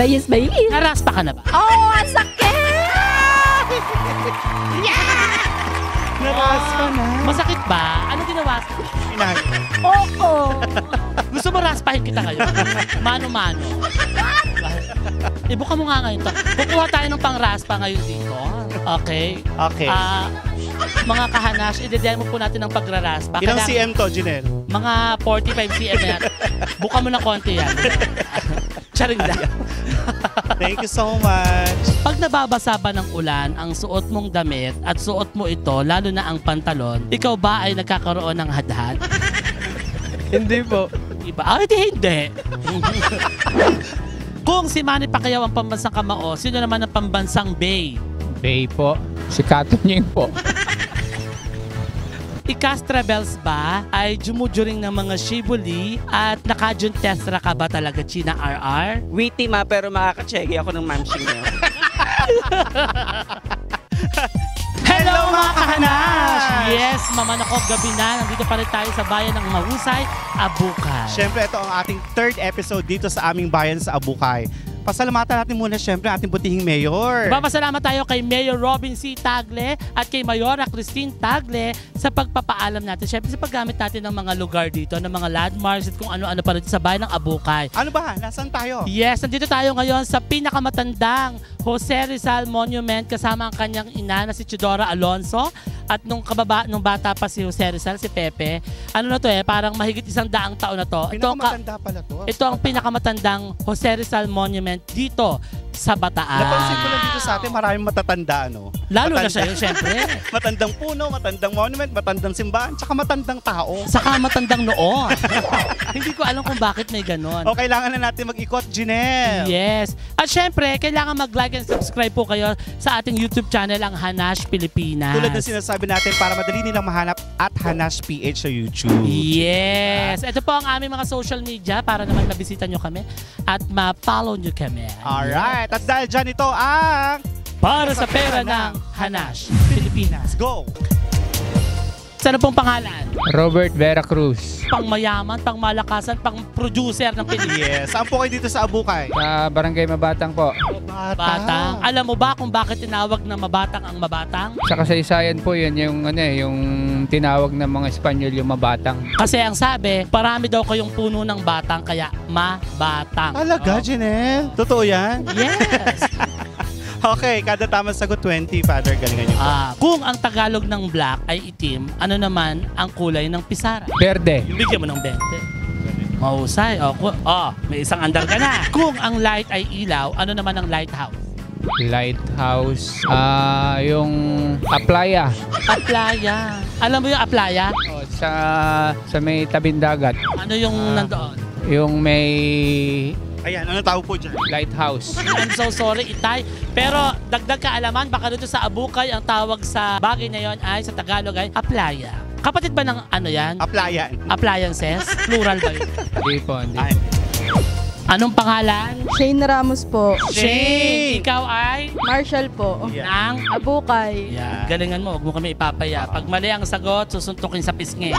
Bayis. Naraspa ka na ba? Oh, ang sakit! Naraspa na. Masakit ba? Anong ginawa? Oo. Gusto mo raspahin kita ngayon? Mano-mano. Ibuka mo nga ngayon to. Kukuha tayo ng pang-raspa ngayon dito. Okay? Okay. Mga kahanash, i-demo po natin ng pagraraspa. Ilang cm to, Jinel? Mga 45 cm na yan. Buka mo na konti yan. Charing lang. Thank you so much. Pag nababasa ba ng ulan ang suot mong damit at suot mo ito, lalo na ang pantalon, ikaw ba ay nagkakaroon ng hadhad? Hindi po. Iba? Hindi. Kung si Manny Pacquiao ang pambansang kamao, sino naman ang pambansang bay? Bay po. Si Katunying po. Ikastra Bells ba ay jumujuring ng mga shibuli at nakajuntestra ka ba talaga, China RR? Witty ma, pero makakatsegi ako ng mamshing niyo. Hello mga kahanash! Yes, mamanakog gabi na. Nandito pa rin tayo sa bayan ng Mahusay, Abukay. Siyempre, ito ang ating third episode dito sa aming bayan sa Abukay. Pasalamatan natin muna siyempre ating butihing mayor. Papasalamat tayo kay Mayor Robin C. Tagle at kay Mayora Christine Tagle sa pagpapaalam natin. Siyempre sa paggamit natin ng mga lugar dito, ng mga landmarks at kung ano-ano pa rin sa bayan ng Abukay. Ano ba? Nasaan tayo? Yes, nandito tayo ngayon sa pinakamatandang Jose Rizal Monument kasama ang kanyang ina na si Chidora Alonso at nung bata pa si Jose Rizal, si Pepe. Ano na to parang mahigit 100 taon na to. Pinakamatanda pala to. Ito ang pinakamatandang Jose Rizal Monument dito sa Bataan. Napansin ko lang dito sa atin, maraming matatanda, no? Lalo na siya, siyempre. Matandang puno, matandang monument, matandang simbahan, tsaka matandang tao. Saka matandang noo. Hindi ko alam kung bakit may ganon. O kailangan na natin mag-ikot, Jinel. Yes. At syempre, kailangan mag-like and subscribe po kayo sa ating YouTube channel, ang Hanash Pilipinas. Tulad ng sinasabi natin para madali nilang mahanap at Hanash PH sa YouTube. Yes. Ito po ang aming mga social media para naman mabisita nyo kami at ma-follow nyo kami. Alright. At dahil dyan ito ang Para sa Pera ng Hanash Pilipinas. Go! Sa ano pong pangalan? Robert Vera Cruz. Pang mayaman, pang malakasan, pang producer ng pelikula. Yes. Saan po kayo dito sa Abukay? Sa Barangay Mabatang po. Batang. Alam mo ba kung bakit tinawag na Mabatang ang Mabatang? Sa kasaysayan po yun, yung tinawag ng mga Espanyol yung Mabatang. Kasi ang sabi, parami daw kayong puno ng batang, kaya Mabatang. Talaga, Jinel? Totoo yan? Yes. Okay, kada tamang sagot 20, Father. Galingan niyo po. Kung ang Tagalog ng black ay itim, ano naman ang kulay ng pisara? Verde. Bigyan mo ng 20. Mahusay. May isang andar ka na. Kung ang light ay ilaw, ano naman ang lighthouse? Lighthouse. Yung Aplaya. Aplaya. Alam mo yung Aplaya? O, sa may tabing dagat. Ano yung nandoon? Yung may Ayan, ano tawag po dyan? lighthouse. I'm so sorry, Itay. Pero dagdag kaalaman, baka dito sa Abukay, ang tawag sa bagay na yon ay sa Tagalog ay Aplaya. Kapatid ba ng ano yan? Aplayan. Appliances? Plural ba yun? Hindi po, hindi. Ay. Anong pangalan? Shane Ramos po. Shane! Ikaw ay? Marshall po. Ng? Abukay. Yan. Galingan mo, huwag mo kami ipapaya. Pag mali ang sagot, susuntukin sa pisngi.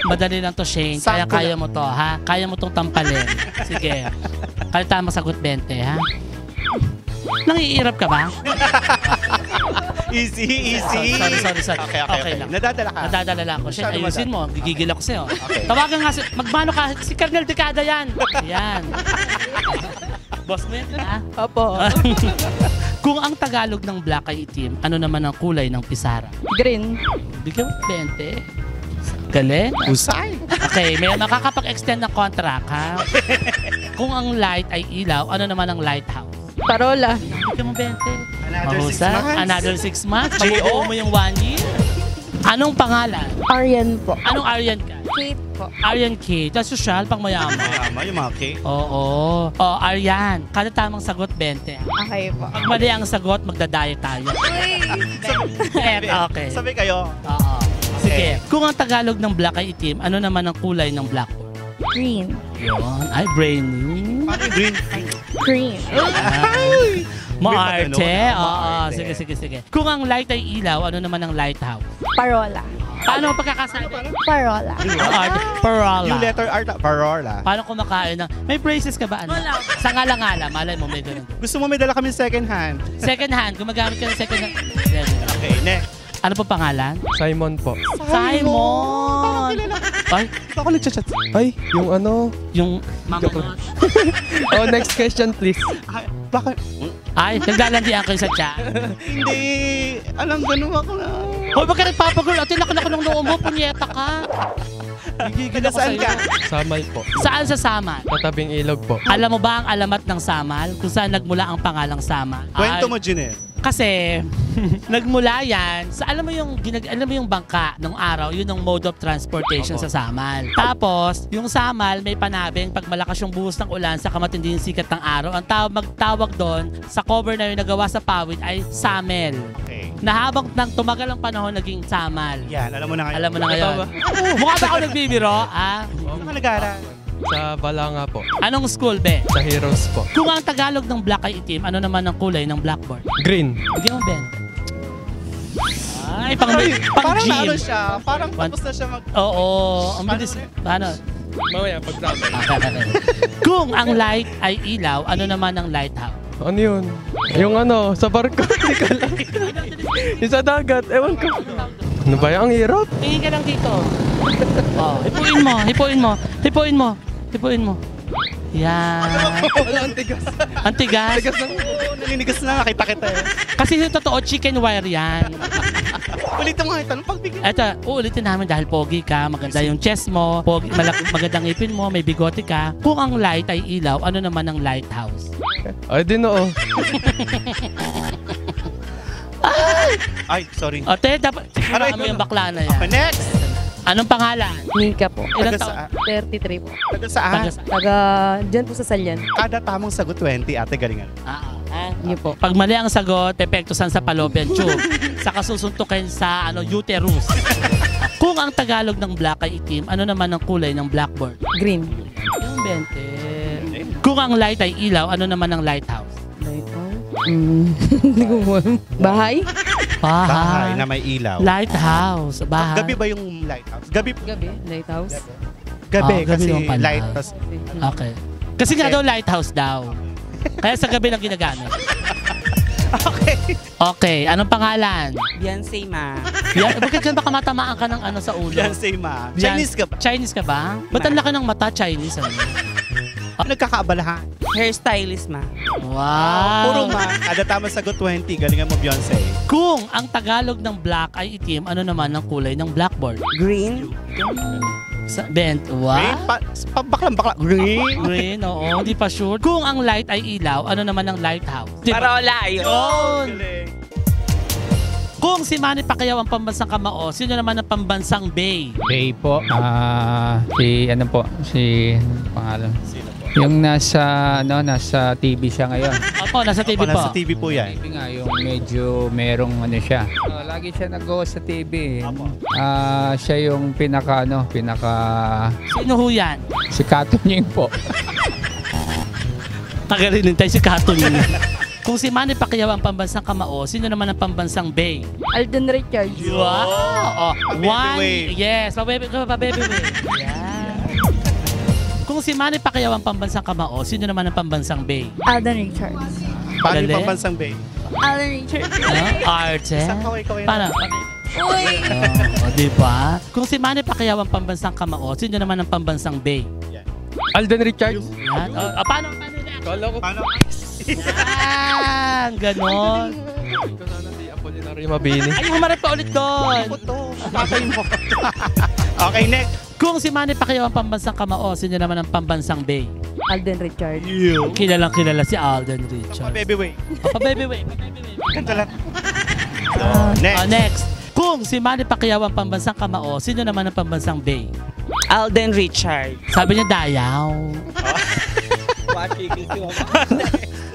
Madali lang to, Shane. Kaya mo to, ha? Kaya mo tong tampalin. Sige. Kalita masagot 20, ha? Nangiirap ka ba? Easy. Sorry. Okay lang. Nadadala ka. Nadadala lang ako. Shane, Masyado ayusin mo. Gigigil ako sa'yo. Okay. Tawagan nga, magmano ka? Si Colonel Decada yan. Yan. Boss mo yan, ha? Opo. Kung ang Tagalog ng black ay itim, ano naman ang kulay ng pisara? Green. Bigyan mo 20. Galing. Usay. Okay, may makakapag-extend ng contract, ha? Kung ang light ay ilaw, ano naman ang lighthouse? Parola. Bigyan mo 20. Another 6 Mahusay. months. Another 6 months. G.O. Mabubuo mo yung 1 year. Anong pangalan? Aryan po. Anong Aryan ka? Kate po. Aryan Kate. That's social, pang mayaman. Tama, yung mga cake. Oo. Aryan. Kada tamang sagot, 20. Okay po. Pag mali ang sagot, magdadayo tayo. Okay. Sabi kayo. Oo. Sige. Kung ang Tagalog ng black ay itim, ano naman ang kulay ng blackboard? Green. Yun. Ay, brainy. Paano yung green? Green. Maarte. Green ba Oo. Maarte. Sige. Kung ang light ay ilaw, ano naman ang lighthouse? Parola. Paano ang pagkakasabi? Parola. Parola. Yung letter R, Parola. Paano kumakain ng... May braces ka ba? Ano? Wala. Sa ngala-ngala, malay mo may ganun. Gusto mo may dala kami second hand? Second hand, gumagamit ka ng second hand. Okay, next. Ano po pangalan? Simon po. Simon! Ay, Ako nagchat-chat. Ay, yung ano? yung mama Joke mo. Oh, next question please. Ay, bakit? Ay, naglalandian kayo sa chat. Hindi. Alam, ganun ako na. Hoy, bakit nagpapagulo? Ate, laki ng noo mo, punyeta ka. Gigigil ako Saan sa'yo. ka? Samal po. Saan sa Samal? Tatabing ilog po. Alam mo ba ang alamat ng Samal? Kung saan nagmula ang pangalang Samal? Kwento Ay, mo, Junel. kasi nagmula yan sa alam mo yung bangka nung araw, yun ang mode of transportation sa Samal. Tapos, yung Samal may panabing pag malakas yung buhos ng ulan sa matinding sikat ng araw, ang magtawag doon sa cover na yung nagawa sa pawid ay Samel. Okay. Na habang tumagal ang panahon naging Samal. Yan, alam mo na ngayon. Alam mo na ngayon. Mukha ba ako nagbibiro? Saan ka nag-aaral? Sa Balanga po. Anong school, be? Sa Heroes po. Kung ang Tagalog ng black ay itim, ano naman ang kulay ng blackboard? Green. Hindi mo, Ben. Ay, pang Parang gym. naano siya. Parang One- tapos na siya mag... Oo, ang bilis. Paano? Mamaya, pagsabi. Kung ang light ay ilaw, ano naman ang lighthouse? Ano yun? Yung ano, sa barko. Hindi ko alam. Yung sa dagat. Ewan ko. Ano ba yan? Ang hirap. Tingin ka lang dito. Oh, hipuin mo, hipuin mo, hipuin mo, hipuin mo. Yan. Wala, ang tigas. Ang tigas. Tigas ng... Naninigas na, nakita kita eh. Kasi yung totoo, chicken wire yan. Ulitin mo nga ito, anong pagbigyan? Eto, uulitin namin dahil pogi ka, maganda yung chest mo, pogi, magandang ngipin mo, may bigote ka. Kung ang light ay ilaw, ano naman ang lighthouse? Ay, di noo. Ay, sorry. O, te, dapat Aray, mo yung bakla na Okay, yan. next. Anong pangalan? Mika po. Ilang Taga taon? saan? 33 po. Taga saan? Taga sa... Taga, dyan po sa Salyan. Kada tamang sagot 20, ate galingan. Yun po. Pag mali ang sagot, epektusan sa fallopian tube. Saka susuntukin sa uterus. Kung ang Tagalog ng black ay itim, ano naman ang kulay ng blackboard? Green. Yung 20. Kung ang light ay ilaw, ano naman ang lighthouse? Lighthouse? Hindi ko po alam. Bahay? Bahay na may ilaw. Lighthouse. Bahay. Gabi ba yung lighthouse? Gabi. Gabi? Lighthouse? Gabi, gabi kasi yung pala. lighthouse. Okay. Kasi nga daw lighthouse daw. Kaya sa gabi lang ginagamit. Okay. Okay, anong pangalan? Beyonce, ma. Yan, bakit ka baka matamaan ka ng ano sa ulo? Beyonce ma. Yan- Chinese ka ba? Chinese ka ba? Ba't ang laki ng mata Chinese? Ano? Nagkakaabalahan. Hairstylist, ma. Wow! Puro ma. Kada tamang sagot 20, galingan mo Beyonce. Kung ang Tagalog ng black ay itim, ano naman ang kulay ng blackboard? Green. Bent, Green? what? Baklang-bakla. Green? Green, oo, hindi pa sure. Kung ang light ay ilaw, ano naman ang lighthouse? Diba? Parola, yun. Galing. Kung si Manny Pacquiao ang pambansang kamao, sino naman ang pambansang bay? Bay po. Si ano po? Si anong pangalan? Sino po? Yung nasa TV siya ngayon. Opo, nasa TV po. Nasa TV po yan. TV nga, yung medyo merong ano siya. Lagi siya nag-go sa TV. Apo. Siya yung pinaka Sino ho yan? si Kato Nying po. Tagalinin tayo si Kato niya. Kung si Manny Pacquiao ang pambansang kamao, sino naman ang pambansang bay? Alden Richards. Wow! Oh, Baby one, wave. yes, pa-baby wave. Yeah. Kung si Manny Pacquiao ang pambansang kamao, sino naman ang pambansang bay? Alden Richards. Paano yung Galing. pambansang bay? Alden Richards. Arte. Isang kaway-kaway na. Paano? Uy! Di ba? Kung si Manny Pacquiao ang pambansang kamao, sino naman ang pambansang bay? Alden Richards. Yan. Paano na? Kala ko. Paano? Yan, ganon. Ko sana di Apolinario Mabini. Ay, humarap pa ulit doon. Papay mo. Okay, next. Kung si Manny Pacquiao ang pambansang kamao, sino naman ang pambansang bay? Alden Richards. Kilalang kilala si Alden Richards. Baby wave. Baby wave. Ganda lang. Next. Next. Next. Kung si Manny Pacquiao ang pambansang kamao, sino naman ang pambansang bay? Alden Richard. Sabi niya, Dayaw.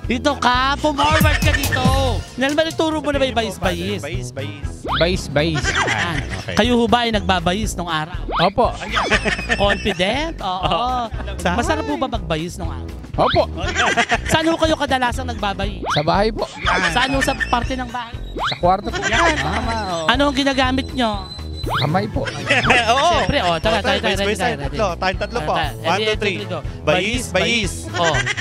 Dito ka, pumorward ka dito. Nalman, ituro mo na ba yung bayis-bayis? Bayis. Bayis. Yan. Okay. Kayo ho ba ay nagbabayis nung araw? Opo. Confident? Oo. Saan? Masarap po ba magbayis nung araw? Opo. Saan ho kayo kadalasang nagbabayis? Sa bahay po. Saan ho sa parte ng bahay? Sa kwarto po. Ano ang ginagamit nyo? Kamay po. Oo. Siyempre, tayo. Bayis-bayis tayo. Tatlo. Tayong tatlo po. 1, 2, 3. Bayis.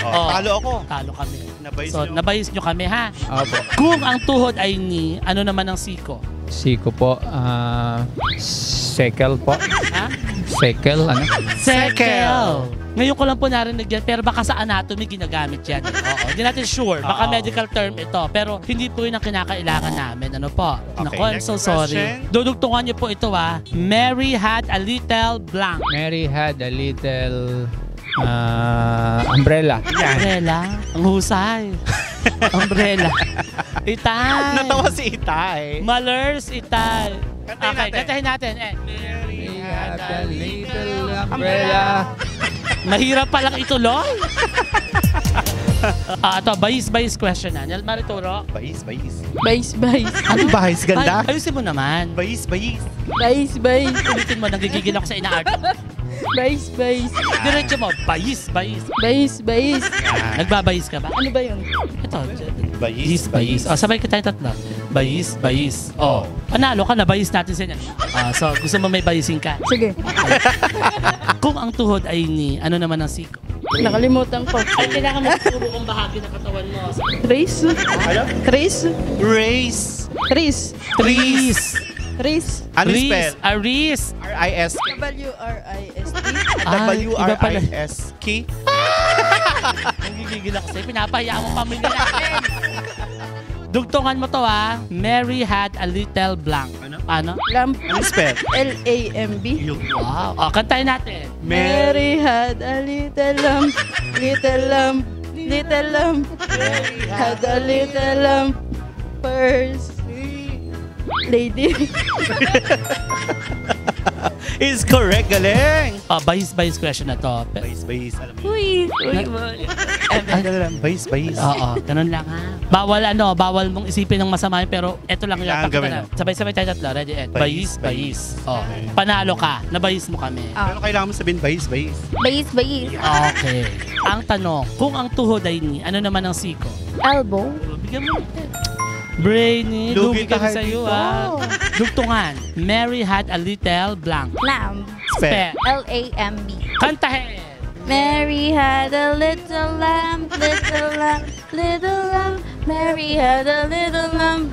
Talo ako. Talo kami. Nabayis So, nyo. nabayis nyo kami, ha? Opo. Kung ang tuhod ay ni, ano naman ang siko? Siko po. Sekel po. Ha? Sekel, ano? Sekel. Ngayon ko lang po narinig yan, pero baka sa anatomy ginagamit yan. Oo, hindi natin sure. Baka Oo. medical term ito, pero hindi po yun ang kinakailangan namin. Ano po? Okay, Naku, I'm next so sorry. question. Dudugtungan niyo po ito, Mary had a little blank. Mary had a little umbrella. Umbrella. Ang husay. Umbrella. Itay. Natawa si Itay. Malers, itay. Kantahin Okay, natin. kantahin natin. Mary had a little umbrella. Mahirap palang ituloy. Ito, bayis question na. Marituro. Bayis. Bayis. Ano bayis? Ganda? Ayusin mo naman. Bayis. Bayis. Ulitin mo, nagigigil ako sa inaart. Bayis. Diretso mo, bayis. Bayis. Nagbabayis ka ba? Ano ba yun? Ito, Bayis. O, sabay ka tayong tatlo. Bayis. O, panalo ka, nabayis natin sa inyo. So, gusto mo may bayisin ka. Sige. Kung ang tuhod ay ni, ano naman ang siko? Nakalimutan ko. Ay, kailangan mo puro kong bahagi ng katawan mo. Tris. Tris. Race. Tris. Tris. Tris. Ano spell? Aris. R-I-S-K. W-R-I-S-T. W-R-I-S-K. Nagigigil ako sa'yo. Pinapahiya mo pamilya natin. Dugtungan mo to, Mary had a little blank. Ano? Lamp. Ano spell? L-A-M-B. Wow. O, kantayin natin. Mary had a little lamb. Little lamb. Had a little lamb. First lady. Is correct. Galing. Bayis question na to. Bayis. Alam mo. Uy. Bayis. Oo, ganun lang bawal mong isipin ng masama yun, pero eto lang yun. Kailangan gawin, Na. Sabay-sabay tayo tatlo. Ready? Bayis. Bayis. Oh, panalo ka. Nabayis mo kami. Pero kailangan mo sabihin bayis. Bayis. Okay. Ang tanong, kung ang tuhod ay ni, ano naman ang siko? Elbow. Bigyan mo natin. Brainy, Lugi lugi kami tayo sa'yo, dito. Dugtungan. Mary had a little blank. Lamb. Spell. L-A-M-B. Kantahin! Mary had a little lamb. Mary had a little lamb.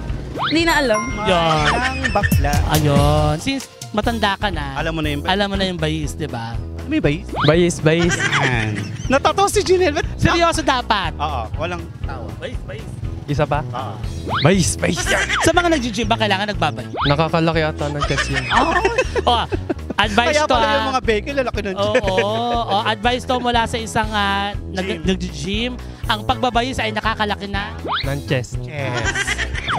Hindi na alam. Yun. Ang bakla. Ayun. Since matanda ka na, Alam mo na yung bayis, di ba? May bayis? Bayis. Natatawa si Janelle. Seryoso dapat. Oo, walang tawa. Bayis. Isa pa? Oo. Bayis. Sa mga nag-gym ba, kailangan nagbabay? Nakakalaki ata ng chest yun. Advice Kaya to pala yung mga beke, lalaki nun. advice to mula sa isang nag-gym. Ang pagbabayis ay nakakalaki na. Ng chest. Yes.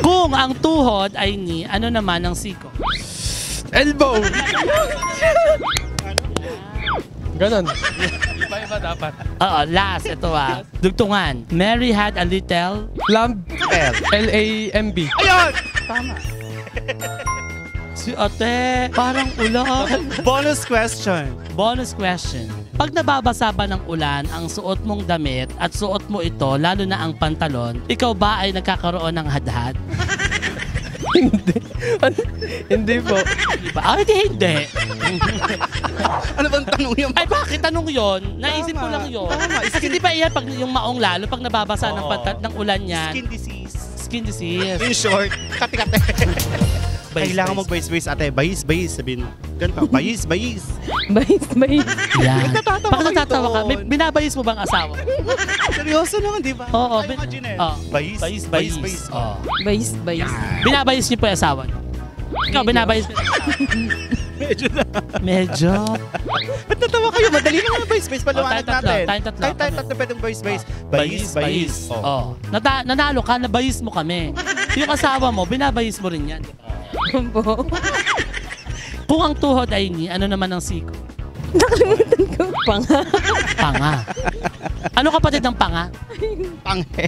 Kung ang tuhod ay ni, ano naman ang siko? Elbow! Ganon. Iba dapat. Last, ito Dugtungan. Mary had a little... Lamb. Spell. L-A-M-B. Ayun! Si ate, parang ulan. Bonus question. Bonus question. Pag nababasa ba ng ulan ang suot mong damit at suot mo ito, lalo na ang pantalon, ikaw ba ay nagkakaroon ng hadhad? Hindi po. Diba? Hindi. Ano bang tanong yun? Ay, bakit tanong yon? Naisip ko lang yon. Tama. Kasi di ba iyan, pag yung maong lalo, pag nababasa ng ulan yan, Skin disease. skin disease. In short, kate-kate. Kailangan mag-bayis ate. Bayis. Sabihin mo. Ganito. Bayis. Bayis. Yan. Nagtatawa Bakit kayo natatawa ka? doon. Binabayis mo bang asawa? Seryoso naman, di ba? Oo. Ay, mga Janelle. Oh. Bayis. Oo. Bayis. Binabayis niyo po yung asawa niyo? Ikaw, binabayis mo yung asawa niyo? Medyo na. Medyo. Ba't natawa kayo? Madali na nga bayis. Paliwanag tayong tatlo, natin. tayong tatlo. Tayong tatlo pwedeng bayis. Bayis. Oh. Nanalo ka, nabayis mo kami. Yung asawa mo, binabayis mo rin yan. Kung ang tuhod ay ni, ano naman ang siko? Nakalimutan ko. Panga. Ano kapatid ng panga? Panghe.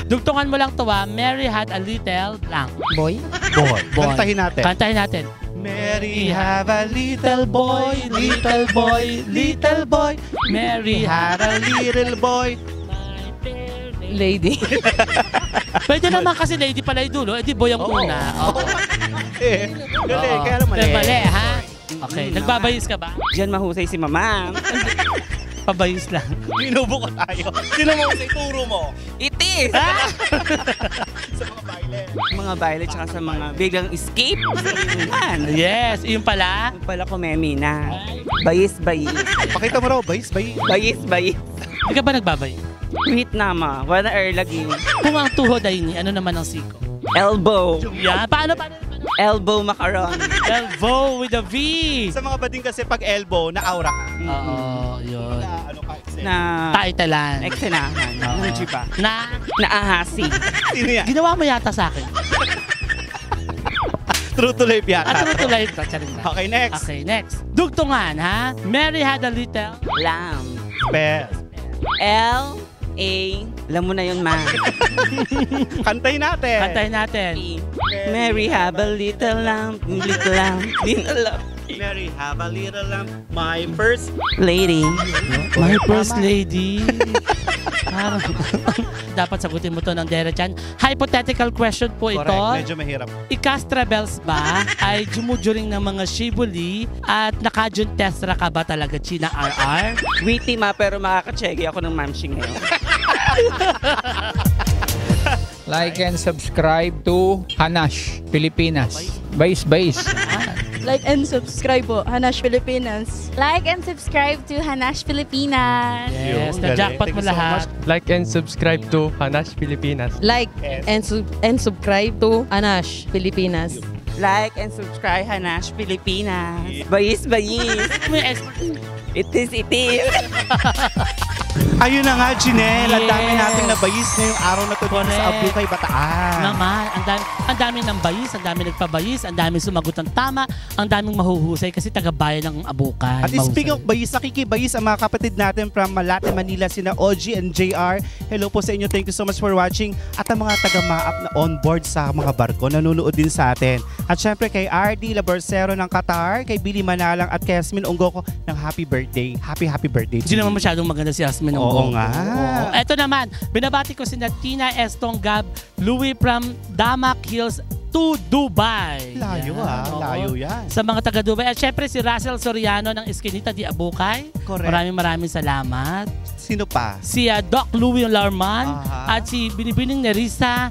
Dugtungan mo lang to Mary had a little blank. Boy? Boy. Kantahin natin. natin. Mary have a little boy. Mary had a little boy. Lady. Pwede naman kasi lady pala yung dulo, edi boy ang una. Oo. Galing, kaya lang mali. Mali, ha? Okay, nagbabayis ka ba? Diyan mahusay si Mama. Pabayis lang. Binubo ko tayo. Sino mo sa ituro mo? Itis! Sa mga baile. Mga baile tsaka sa mga biglang escape. Yan. Yes, yun pala. Yung pala kumemi na. Bayis. Pakita mo raw, bayis. Bayis. Hindi ka ba nagbabayis? Wait na ma. Wala lagi. Kung ang tuhod ay ni, ano naman ang siko? Elbow. Yan, paano? Elbow macaron. Elbow with a V. Sa mga bading kasi pag elbow, na aura ka. Oo, yun. Na ano ka, Na Taitalan. eksenahan. Oo. Ano ba? Na, Naahasi. Sino yan? ginawa mo yata sa akin. True to life yata. At tuloy ito. Okay, next. Okay, next. Dugtungan, ha? Mary had a little. Lamb. Best. L-A. Alam mo na yun, ma. Kantayin natin. Kantahin natin. Mary have a little lamb. Din alam. Mary, have a little lamb. My first. Lady. My first lady. Parang, dapat sagutin mo to ng derechan. Hypothetical question po ito. Correct, medyo mahirap. Ikastra bells ba ay jumujuring ng mga shibuli at nakajun-testra ka ba talaga, China RR? Witty, ma, pero makakachegy ako ng mamshing ngayon. Like and subscribe to Hanash, Pilipinas. Bais. Like and subscribe po, Hanash Pilipinas. Like and subscribe to Hanash Pilipinas. Yes, Yun, na-jackpot galing. mo Thank you so lahat. Like and subscribe to Hanash Pilipinas. Like Yes. and subscribe to Hanash Pilipinas. Like and subscribe, Hanash Pilipinas. Bayis. May expert. Itis. Ayun na nga, Jinelle. Ang dami Yes. nating nabayis ngayong araw na to dito Correct. sa Abukay, Bataan. Naman, ang dami ng bayis, ang dami nagpabayis, ang dami sumagot ng tama, ang daming mahuhusay kasi taga-bayan ng Abukan. At speaking of bayis, nakikibayis ang mga kapatid natin from Malate, Manila, sina OG and JR. Hello po sa inyo. Thank you so much for watching. At ang mga taga-maap na on board sa mga barko, nanonood din sa atin. At syempre kay RD Laborsero ng Qatar, kay Billy Manalang at kay Yasmin Ongoko ng happy birthday. Happy birthday. Hindi naman masyadong maganda si Yasmin. Oo nga. Eto naman, binabati ko si Tina Estong Gab, Louie from Damac Hills to Dubai. Layo Yan, oo. layo yan. Sa mga taga-Dubai. At syempre si Russell Soriano ng Eskinita di Abukay. Correct. Maraming salamat. Sino pa? Si Doc Louie Larman Aha. at si Binibining Nerissa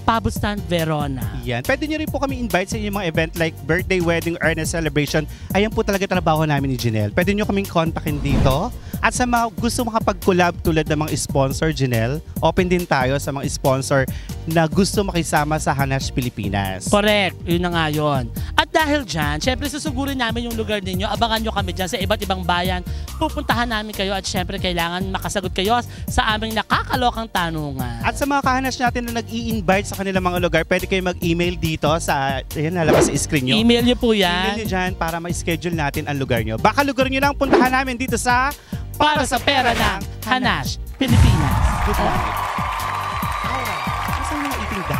Pabustan Verona. Yan. Pwede nyo rin po kami invite sa inyong mga event like birthday, wedding, earnest celebration. Ayan po talaga trabaho namin ni Jinelle. Pwede nyo kaming kontakin dito. At sa mga gusto makapag-collab tulad ng mga sponsor, Jinelle, open din tayo sa mga sponsor na gusto makisama sa Hanash Pilipinas. Correct. Yun na nga yun. At dahil dyan, syempre susugurin namin yung lugar ninyo. Abangan nyo kami dyan sa iba't ibang bayan. Pupuntahan namin kayo at syempre kailangan makasagot kayo sa aming nakakalokang tanungan. At sa mga kahanash natin na nag-i-invite sa kanilang mga lugar, pwede kayo mag-email dito sa, ayan, nalabas sa screen nyo. Email nyo po Email yan. nyo dyan para ma-schedule natin ang lugar nyo. Baka lugar nyo lang puntahan namin dito sa Para sa pera ng Hanash, Pilipinas. Good luck. Alright. Asan mga itinda?